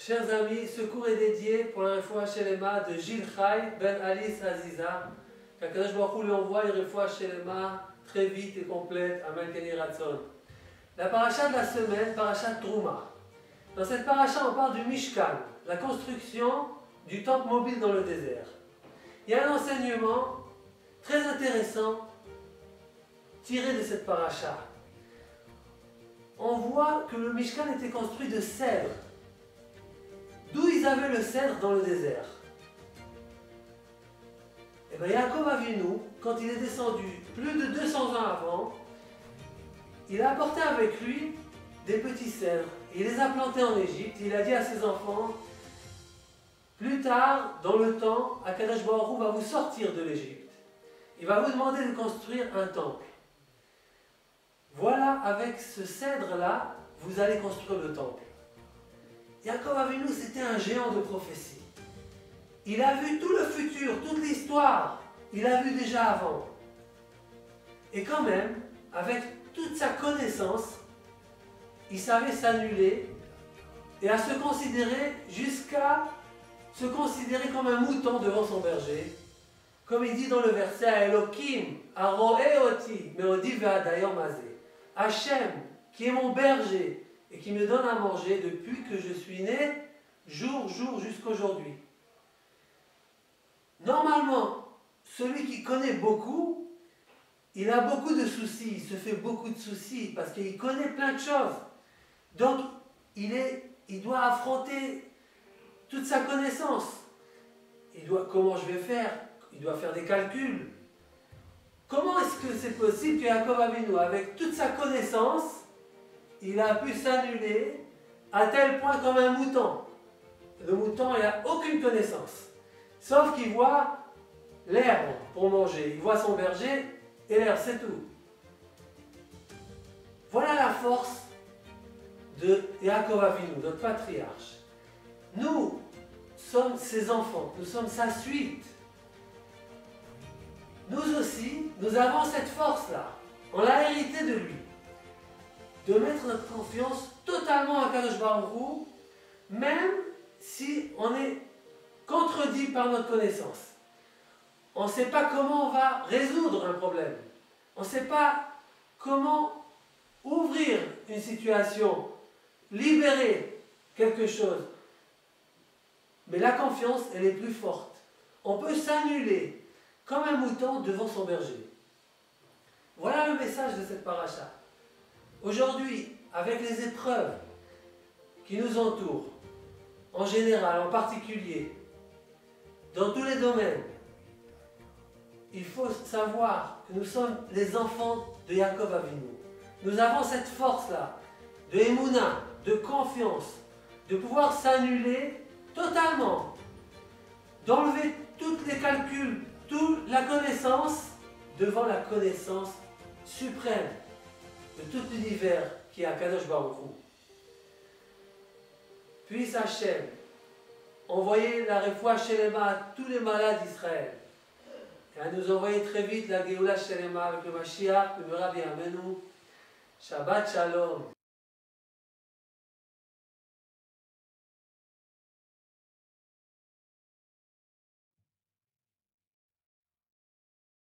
Chers amis, ce cours est dédié pour la refoua shelema de Gilles Chai Ben Alice Aziza. Qu'Akadosh Baruch Hu lui envoie une refoua shelema très vite et complète. Amen Keni Ratzon. La paracha de la semaine, paracha Trouma. Dans cette paracha, on parle du Mishkan, la construction du temple mobile dans le désert. Il y a un enseignement très intéressant tiré de cette paracha. On voit que le Mishkan était construit de cèdre. D'où ils avaient le cèdre dans le désert? Et bien Yaakov Avinu, quand il est descendu plus de 200 ans avant, il a apporté avec lui des petits cèdres. Il les a plantés en Égypte. Il a dit à ses enfants, plus tard, dans le temps, Akadosh Baruch Hu va vous sortir de l'Égypte. Il va vous demander de construire un temple. Voilà, avec ce cèdre-là, vous allez construire le temple. Yaakov Avinu, c'était un géant de prophétie. Il a vu tout le futur, toute l'histoire. Il a vu déjà avant. Et quand même, avec toute sa connaissance, il savait s'annuler et à se considérer jusqu'à se considérer comme un mouton devant son berger. Comme il dit dans le verset, Elohim, Aroé Oti, Meodi Ve'adayom Azeh. Hachem, qui est mon berger et qui me donne à manger depuis que je suis né, jour jusqu'aujourd'hui. Normalement, celui qui connaît beaucoup, il a beaucoup de soucis, il se fait beaucoup de soucis parce qu'il connaît plein de choses. Donc, il doit affronter toute sa connaissance. Comment je vais faire? Il doit faire des calculs. Comment est-ce que c'est possible que Yaakov Avinu, avec toute sa connaissance, il a pu s'annuler à tel point comme un mouton? Le mouton, il n'a aucune connaissance. Sauf qu'il voit l'herbe pour manger. Il voit son berger et l'herbe, c'est tout. Voilà la force de Yaakov Avinu, notre patriarche. Nous sommes ses enfants, nous sommes sa suite. Nous aussi, nous avons cette force-là. On l'a hérité de lui. De mettre notre confiance totalement à Kadosh Baruch Hu, même si on est contredit par notre connaissance. On ne sait pas comment on va résoudre un problème. On ne sait pas comment ouvrir une situation, libérer quelque chose. Mais la confiance, elle est plus forte. On peut s'annuler comme un mouton devant son berger. Voilà le message de cette paracha. Aujourd'hui, avec les épreuves qui nous entourent, en général, en particulier, dans tous les domaines, il faut savoir que nous sommes les enfants de Yaakov Avinu. Nous avons cette force-là, de émouna, de confiance, de pouvoir s'annuler totalement, d'enlever tous les calculs, toute la connaissance devant la connaissance suprême de tout l'univers qui est à Kadosh Baruch Hu. Puisse Hachem envoyer la refoua shelema à tous les malades d'Israël et à nous envoyer très vite la Geoula shelema avec le Mashiach, le Rabbi Amenu. Shabbat Shalom.